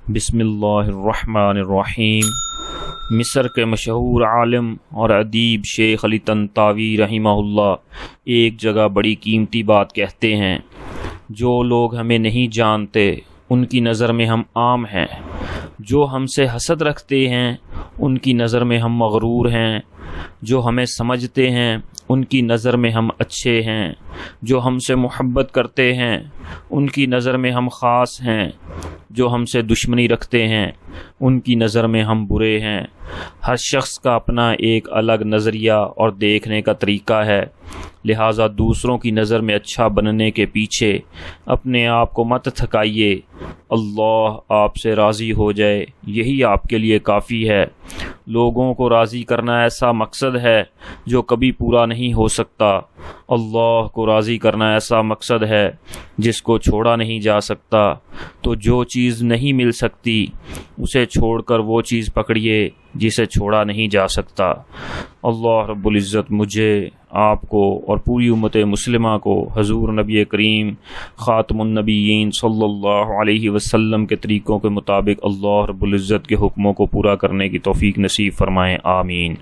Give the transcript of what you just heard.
بسم اللہ الرحمن الرحیم۔ مصر کے مشہور عالم اور ادیب شیخ علی طنطاوی رحمہ اللہ ایک جگہ بڑی قیمتی بات کہتے ہیں: جو لوگ ہمیں نہیں جانتے ان کی نظر میں ہم عام ہیں، جو ہم سے حسد رکھتے ہیں ان کی نظر میں ہم مغرور ہیں، جو ہمیں سمجھتے ہیں ان کی نظر میں ہم اچھے ہیں، جو ہم سے محبت کرتے ہیں ان کی نظر میں ہم خاص ہیں، جو ہم سے دشمنی رکھتے ہیں ان کی نظر میں ہم برے ہیں۔ ہر شخص کا اپنا ایک الگ نظریہ اور دیکھنے کا طریقہ ہے، لہٰذا دوسروں کی نظر میں اچھا بننے کے پیچھے اپنے آپ کو مت تھکائیے۔ اللہ آپ سے راضی ہو جائے یہی آپ کے لیے کافی ہے۔ لوگوں کو راضی کرنا ایسا مقصد ہے جو کبھی پورا نہیں ہو سکتا۔ اللہ کو راضی کرنا ایسا مقصد ہے جس کو چھوڑا نہیں جا سکتا۔ تو جو چیز نہیں مل سکتی اسے چھوڑ کر وہ چیز پکڑیے جسے چھوڑا نہیں جا سکتا۔ اللہ رب العزت مجھے، آپ کو اور پوری امت مسلمہ کو حضور نبی کریم خاتم النبیین صلی اللہ علیہ وسلم کے طریقوں کے مطابق اللہ رب العزت کے حکموں کو پورا کرنے کی توفیق نصیب فرمائیں، آمین۔